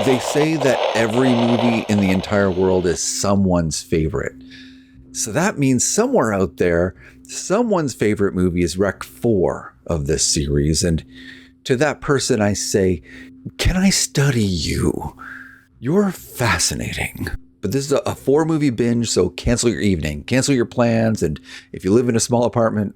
They say that every movie in the entire world is someone's favorite. So that means somewhere out there, someone's favorite movie is Rec 4 of this series. And to that person, I say, can I study you? You're fascinating. But this is a 4-movie binge, so cancel your evening, cancel your plans. And if you live in a small apartment,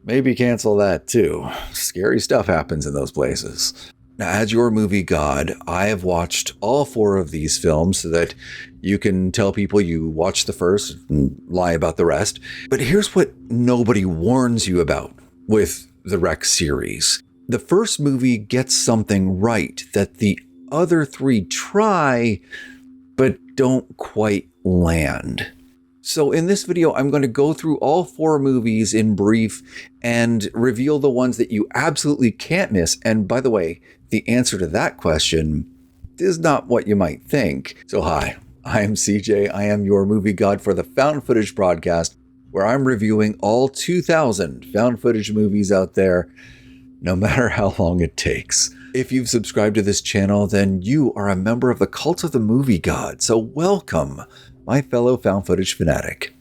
maybe cancel that too. Scary stuff happens in those places. Now, as your movie god, I have watched all 4 of these films so that you can tell people you watched the first and lie about the rest. But here's what nobody warns you about with the Rec series. The first movie gets something right that the other 3 try, but don't quite land. So in this video, I'm going to go through all 4 movies in brief and reveal the ones that you absolutely can't miss. And by the way, the answer to that question is not what you might think. So hi, I am CJ. I am your movie god for the Found Footage broadcast, where I'm reviewing all 2,000 found footage movies out there, no matter how long it takes. If you've subscribed to this channel, then you are a member of the cult of the movie god. So welcome, my fellow found footage fanatic.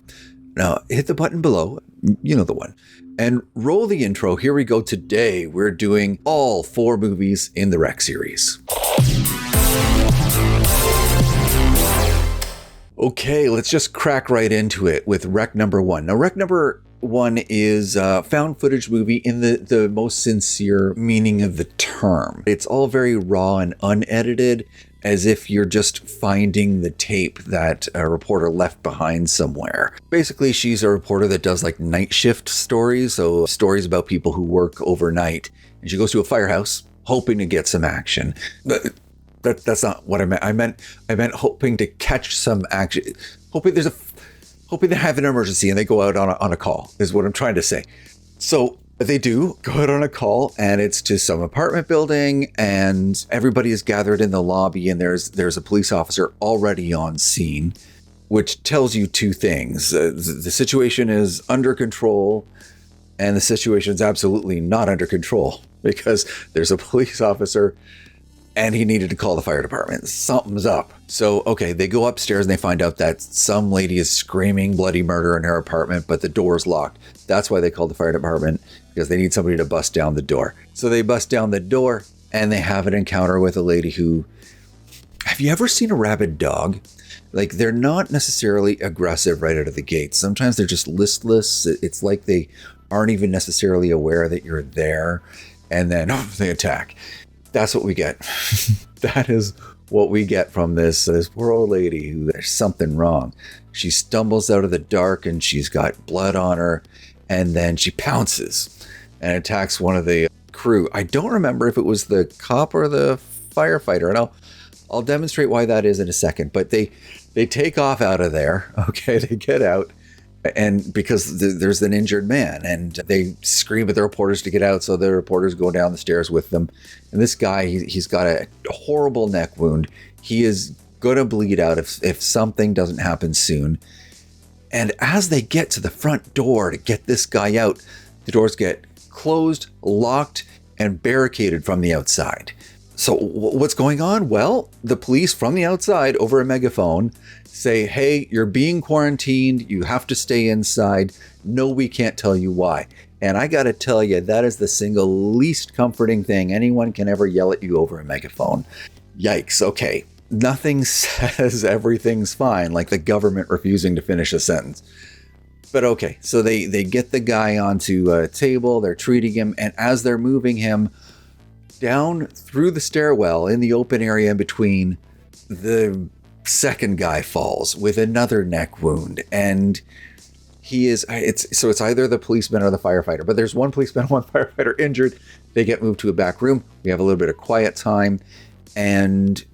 Now hit the button below, you know the one, and roll the intro. Here we go. Today we're doing all 4 movies in the Rec series. Okay, let's just crack right into it with Rec number 1. Now Rec number 1 is a found footage movie in the most sincere meaning of the term. It's all very raw and unedited, as if you're just finding the tape that a reporter left behind somewhere. Basically, she's a reporter that does like night shift stories, so stories about people who work overnight. And she goes to a firehouse hoping to get some action. But that's not what I meant. I meant hoping to catch some action, hoping they have an emergency and they go out on a call, is what I'm trying to say. So they do go out on a call, and it's to some apartment building, and everybody is gathered in the lobby, and there's a police officer already on scene, which tells you 2 things. The situation is under control, and the situation is absolutely not under control, because there's a police officer and he needed to call the fire department. Something's up. So, okay, they go upstairs and they find out that some lady is screaming bloody murder in her apartment, but the door's locked. That's why they called the fire department, because they need somebody to bust down the door. So they bust down the door and they have an encounter with a lady who... Have you ever seen a rabid dog? Like, they're not necessarily aggressive right out of the gate. Sometimes they're just listless. It's like they aren't even necessarily aware that you're there, and then they attack. That's what we get. That is what we get from this poor old lady who there's something wrong. She stumbles out of the dark and she's got blood on her, and then she pounces and attacks one of the crew. I don't remember if it was the cop or the firefighter, and I'll demonstrate why that is in a second. But they take off out of there. Okay, they get out. And because there's an injured man, and they scream at the reporters to get out, so the reporters go down the stairs with them. And this guy, he's got a horrible neck wound. He is going to bleed out if something doesn't happen soon. And as they get to the front door to get this guy out, the doors get closed, locked, and barricaded from the outside. So what's going on? Well, the police from the outside over a megaphone say, hey, you're being quarantined. You have to stay inside. No, we can't tell you why. And I got to tell you, that is the single least comforting thing anyone can ever yell at you over a megaphone. Yikes. Okay. Nothing says everything's fine, like the government refusing to finish a sentence. But okay, so they get the guy onto a table. They're treating him. And as they're moving him down through the stairwell in the open area in between, the second guy falls with another neck wound, and it's either the policeman or the firefighter, but there's one policeman and one firefighter injured. They get moved to a back room. We have a little bit of quiet time, and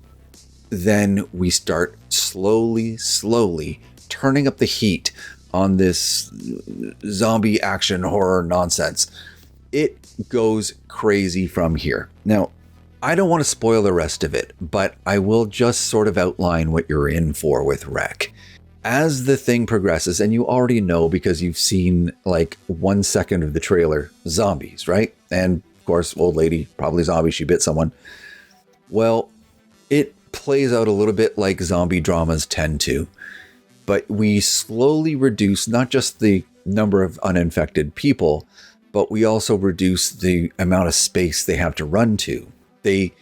then we start slowly turning up the heat on this zombie action horror nonsense. It goes crazy from here. Now, I don't want to spoil the rest of it, but I will just sort of outline what you're in for with Rec. As the thing progresses, and you already know because you've seen like 1 second of the trailer, zombies, right? And of course, old lady, probably zombie, she bit someone. Well, it plays out a little bit like zombie dramas tend to, but we slowly reduce not just the number of uninfected people, but we also reduce the amount of space they have to run to. They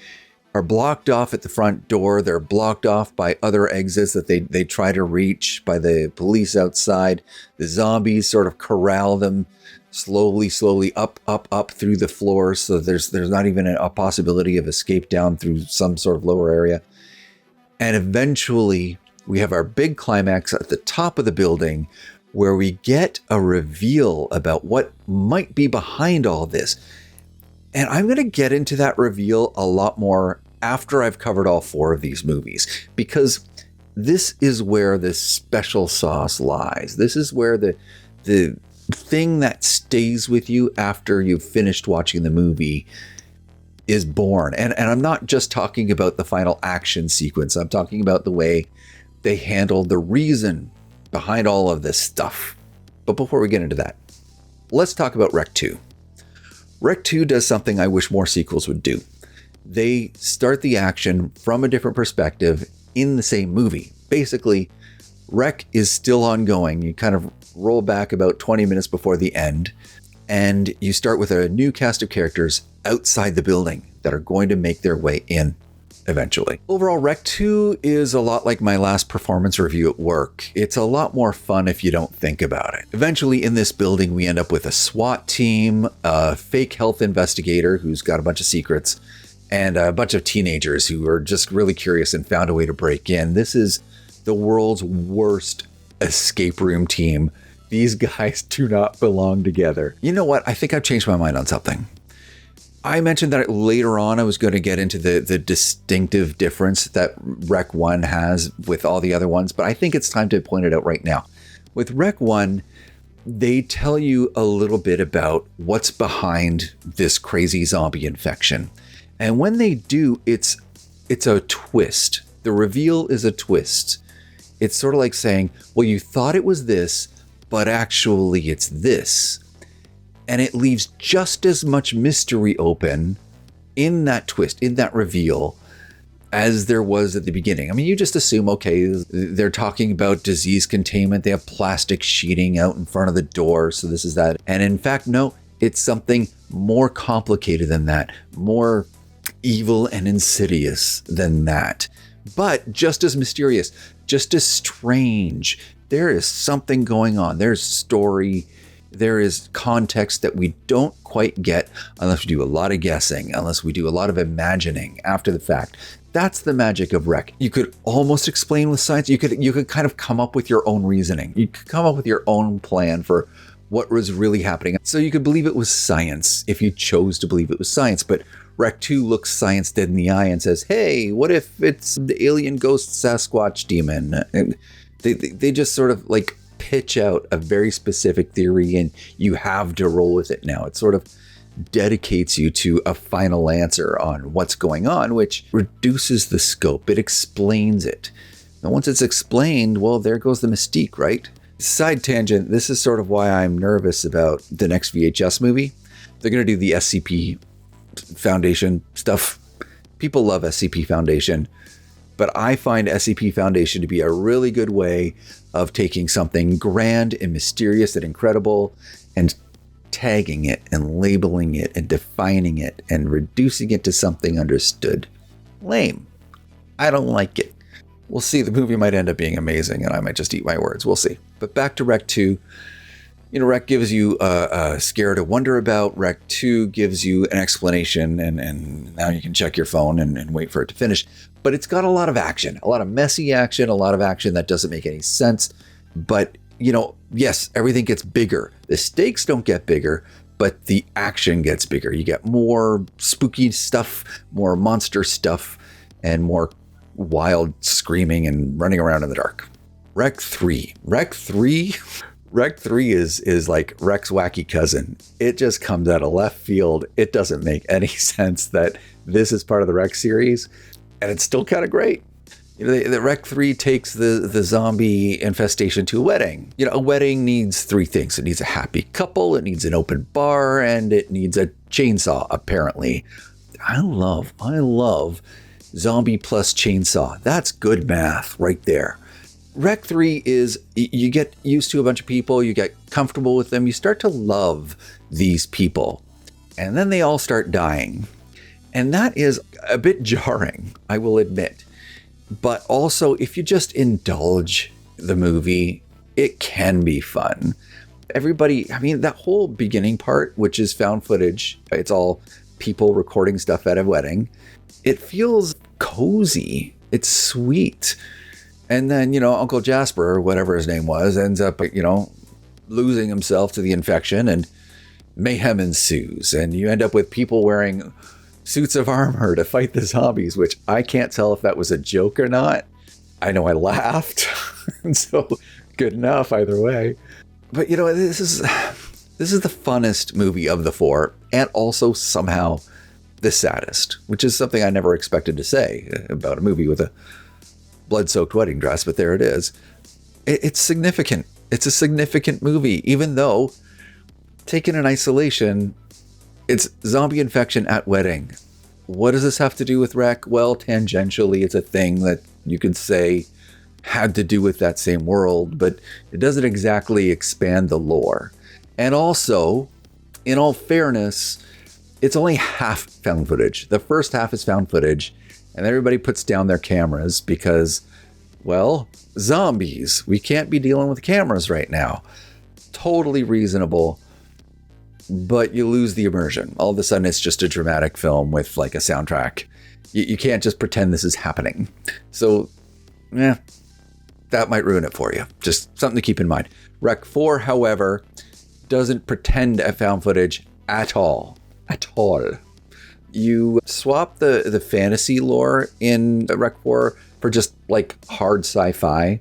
are blocked off at the front door. They're blocked off by other exits that they try to reach by the police outside. The zombies sort of corral them slowly up through the floor. So there's not even a possibility of escape down through some sort of lower area. And eventually we have our big climax at the top of the building where we get a reveal about what might be behind all this. And I'm going to get into that reveal a lot more after I've covered all 4 of these movies, because this is where the special sauce lies. This is where the thing that stays with you after you've finished watching the movie is born. And I'm not just talking about the final action sequence. I'm talking about the way they handle the reason behind all of this stuff. But before we get into that, let's talk about Rec 2. Rec 2 does something I wish more sequels would do. They start the action from a different perspective in the same movie. Basically, Rec is still ongoing. You kind of roll back about 20 minutes before the end, and you start with a new cast of characters outside the building that are going to make their way in eventually. Overall, Rec 2 is a lot like my last performance review at work. It's a lot more fun if you don't think about it. Eventually, in this building, we end up with a SWAT team, a fake health investigator who's got a bunch of secrets, and a bunch of teenagers who are just really curious and found a way to break in. This is the world's worst escape room team. These guys do not belong together. You know what? I think I've changed my mind on something. I mentioned that later on I was going to get into the distinctive difference that Rec 1 has with all the other ones, but I think it's time to point it out right now. With Rec 1, they tell you a little bit about what's behind this crazy zombie infection. And when they do, it's a twist. The reveal is a twist. It's sort of like saying, well, you thought it was this, but actually it's this. And it leaves just as much mystery open in that twist, in that reveal, as there was at the beginning. I mean, you just assume, okay, they're talking about disease containment. They have plastic sheeting out in front of the door. So this is that. And in fact, no, it's something more complicated than that, more evil and insidious than that, but just as mysterious, just as strange. There is something going on. There's story. There is context that we don't quite get unless we do a lot of guessing, unless we do a lot of imagining after the fact. That's the magic of Rec. You could almost explain with science. You could kind of come up with your own reasoning. You could come up with your own plan for what was really happening. So you could believe it was science if you chose to believe it was science. But Rec 2 looks science dead in the eye and says, hey, what if it's the alien ghost Sasquatch demon? And they just sort of like pitch out a very specific theory and you have to roll with it now. It sort of dedicates you to a final answer on what's going on, which reduces the scope. It explains it. And once it's explained, well, there goes the mystique, right? Side tangent, this is sort of why I'm nervous about the next VHS movie. They're going to do the SCP Foundation stuff. People love SCP Foundation, but I find SCP Foundation to be a really good way of taking something grand and mysterious and incredible and tagging it and labeling it and defining it and reducing it to something understood. Lame. I don't like it. We'll see. The movie might end up being amazing and I might just eat my words. We'll see. But back to Rec 2. Rec gives you a scare to wonder about. Rec 2 gives you an explanation, and now you can check your phone and wait for it to finish. But it's got a lot of action, a lot of messy action, a lot of action that doesn't make any sense. But, yes, everything gets bigger. The stakes don't get bigger, but the action gets bigger. You get more spooky stuff, more monster stuff, and more wild screaming and running around in the dark. Rec 3. Rec 3 is like Rec's wacky cousin. It just comes out of left field. It doesn't make any sense that this is part of the Rec series, and it's still kind of great. The Rec 3 takes the zombie infestation to a wedding. A wedding needs 3 things. It needs a happy couple, it needs an open bar, and it needs a chainsaw, apparently. I love zombie plus chainsaw. That's good math right there. Rec 3 is you get used to a bunch of people, you get comfortable with them, you start to love these people, and then they all start dying. And that is a bit jarring, I will admit. But also, if you just indulge the movie, it can be fun. Everybody, I mean, that whole beginning part, which is found footage, it's all people recording stuff at a wedding. It feels cozy. It's sweet. And then, Uncle Jasper, or whatever his name was, ends up, losing himself to the infection, and mayhem ensues. And you end up with people wearing suits of armor to fight the zombies, which I can't tell if that was a joke or not. I know I laughed, and so good enough either way. But this is the funnest movie of the four, and also somehow the saddest, which is something I never expected to say about a movie with a blood-soaked wedding dress, but there it is. It's significant. It's a significant movie, even though taken in isolation, it's zombie infection at wedding. What does this have to do with Rec? Well, tangentially, it's a thing that you could say had to do with that same world, but it doesn't exactly expand the lore. And also, in all fairness, it's only half found footage. The first half is found footage, and everybody puts down their cameras because, well, zombies. We can't be dealing with cameras right now. Totally reasonable. But you lose the immersion. All of a sudden, it's just a dramatic film with like a soundtrack. You can't just pretend this is happening. So, that might ruin it for you. Just something to keep in mind. Rec 4, however, doesn't pretend at found footage at all. At all. You swap the fantasy lore in Rec 4 for just like hard sci-fi.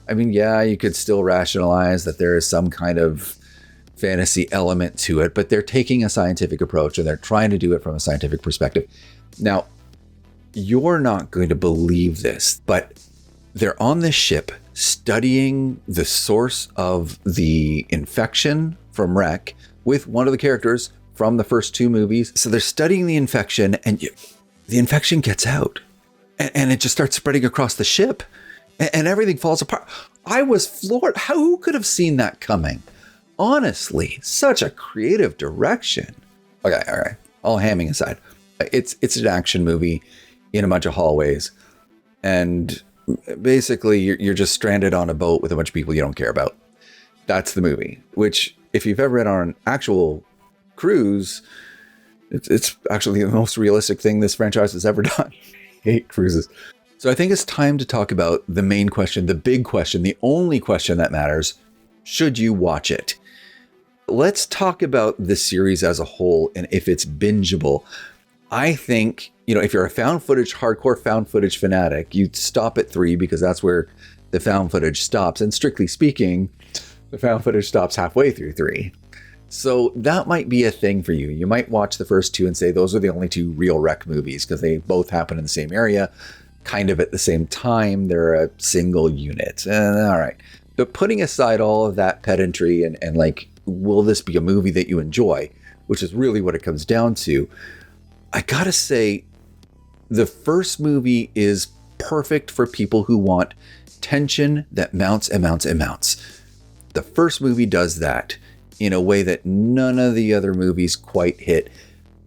I mean, yeah, you could still rationalize that there is some kind of fantasy element to it, but they're taking a scientific approach and they're trying to do it from a scientific perspective. Now, you're not going to believe this, but they're on this ship studying the source of the infection from Rec with one of the characters from the first two movies. So they're studying the infection, and the infection gets out and it just starts spreading across the ship and everything falls apart. I was floored. Who could have seen that coming? Honestly, such a creative direction. Okay, all right. All hamming aside, it's an action movie in a bunch of hallways, and basically you're just stranded on a boat with a bunch of people you don't care about. That's the movie. Which, if you've ever been on an actual cruise, it's actually the most realistic thing this franchise has ever done. I hate cruises. So I think it's time to talk about the main question, the big question, the only question that matters. Should you watch it? Let's talk about the series as a whole and if it's bingeable. I think, if you're a hardcore found footage fanatic, you'd stop at 3 because that's where the found footage stops. And strictly speaking, the found footage stops halfway through 3. So that might be a thing for you. You might watch the first 2 and say those are the only 2 real Rec movies because they both happen in the same area, kind of at the same time. They're a single unit. All right. But putting aside all of that pedantry and like, will this be a movie that you enjoy, which is really what it comes down to, I gotta say, the first movie is perfect for people who want tension that mounts and mounts and mounts. The first movie does that in a way that none of the other movies quite hit.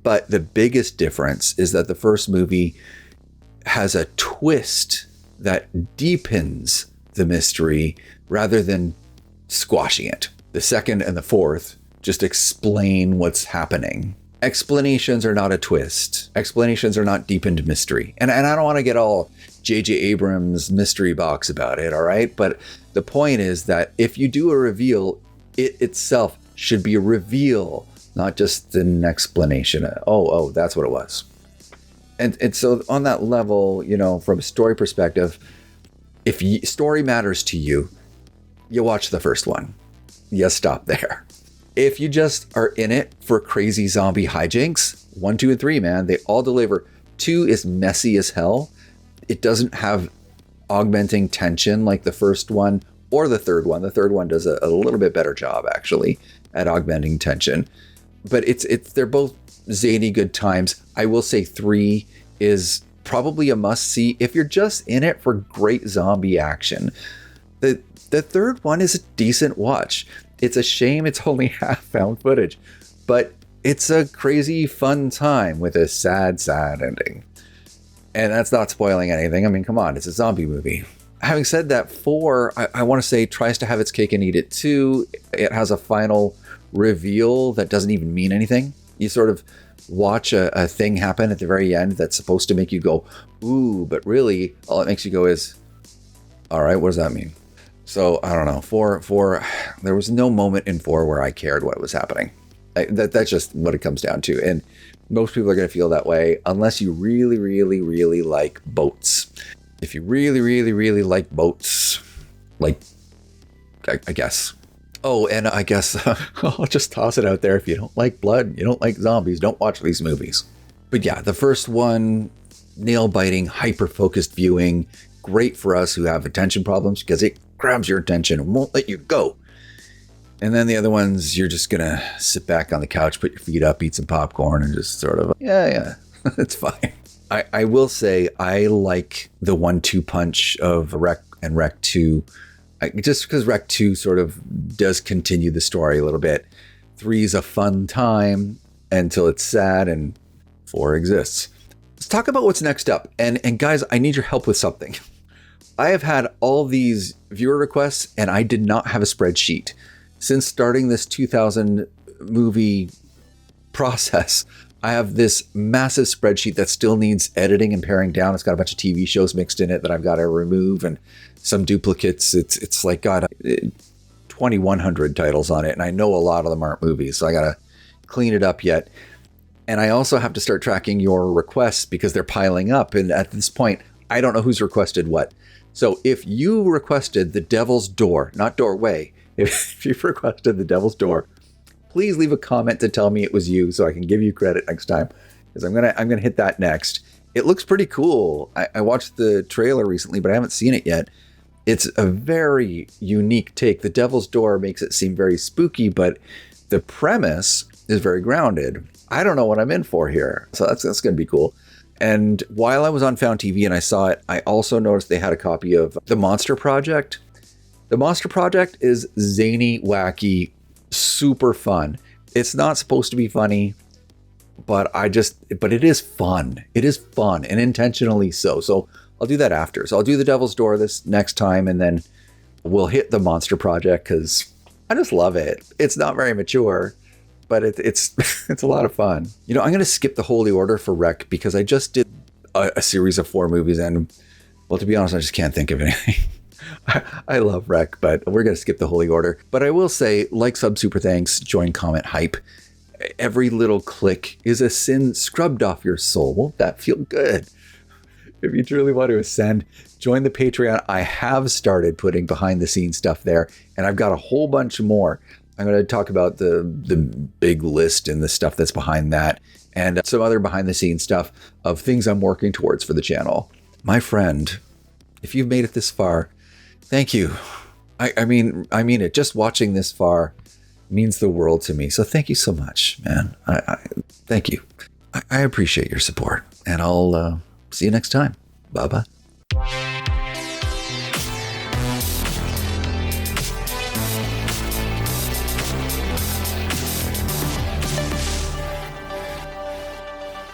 But the biggest difference is that the first movie has a twist that deepens the mystery rather than squashing it. The second and the fourth just explain what's happening. Explanations are not a twist. Explanations are not deepened mystery. And I don't want to get all J.J. Abrams mystery box about it, all right? But the point is that if you do a reveal, it itself should be a reveal, not just an explanation. Oh, that's what it was. And so on that level, from a story perspective, if story matters to you, you watch the first one. You stop there. If you just are in it for crazy zombie hijinks, 1, 2, and 3, man, they all deliver. 2 is messy as hell. It doesn't have augmenting tension like the first one or the third one. The third one does a little bit better job, actually, at augmenting tension. But they're both zany good times. I will say 3 is probably a must-see if you're just in it for great zombie action. The third one is a decent watch. It's a shame it's only half found footage, but it's a crazy fun time with a sad, sad ending. And that's not spoiling anything. I mean, come on, it's a zombie movie. Having said that, 4, I want to say, tries to have its cake and eat it too. It has a final reveal that doesn't even mean anything. You sort of watch a thing happen at the very end that's supposed to make you go, ooh, but really all it makes you go is, all right, what does that mean? So I don't know. 4, there was no moment in 4 where I cared what was happening. That's just what it comes down to. And most people are going to feel that way unless you really, really, really like boats. If you really, really, really like boats, like, I guess. Oh, and I guess I'll just toss it out there. If you don't like blood, you don't like zombies, don't watch these movies. But yeah, the first one, nail-biting, hyper-focused viewing, great for us who have attention problems because it grabs your attention and won't let you go. And then the other ones, you're just going to sit back on the couch, put your feet up, eat some popcorn, and just sort of, yeah, it's fine. I will say I like the 1-2 punch of Rec and Rec 2, just because Rec 2 sort of does continue the story a little bit. 3 is a fun time until it's sad, and 4 exists. Let's talk about what's next up. And guys, I need your help with something. I have had all these viewer requests, and I did not have a spreadsheet. Since starting this 2000 movie process, I have this massive spreadsheet that still needs editing and paring down. It's got a bunch of TV shows mixed in it that I've got to remove and some duplicates. It's like got 2,100 titles on it, and I know a lot of them aren't movies, so I got to clean it up yet. And I also have to start tracking your requests because they're piling up. And at this point, I don't know who's requested what. So if you requested The Devil's Door, not Doorway, if you've requested The Devil's Door, please leave a comment to tell me it was you so I can give you credit next time, because I'm gonna hit that next. It looks pretty cool. I watched the trailer recently, but I haven't seen it yet. It's a very unique take. The Devil's Door makes it seem very spooky, but the premise is very grounded. I don't know what I'm in for here, so that's gonna be cool. And while I was on Found TV and I saw it, I also noticed they had a copy of The Monster Project. The Monster Project is zany, wacky, super fun. It's not supposed to be funny, but it is fun. It is fun, and intentionally so. So I'll do that after. So I'll do The Devil's Door this next time, and then we'll hit The Monster Project because I just love it. It's not very mature, but it's it's a lot of fun. You know, I'm going to skip the Holy Order for Rec because I just did a series of 4 movies, and well, to be honest, I just can't think of anything. I love Rec, but we're going to skip the Holy Order. But I will say, like, sub, super thanks, join, comment, hype. Every little click is a sin scrubbed off your soul. Won't that feel good? If you truly want to ascend, join the Patreon. I have started putting behind the scenes stuff there, and I've got a whole bunch more. I'm going to talk about the big list and the stuff that's behind that, and some other behind the scenes stuff of things I'm working towards for the channel. My friend, if you've made it this far, thank you. I mean it. Just watching this far means the world to me. So thank you so much, man. I thank you. I appreciate your support, and I'll see you next time. Bye-bye.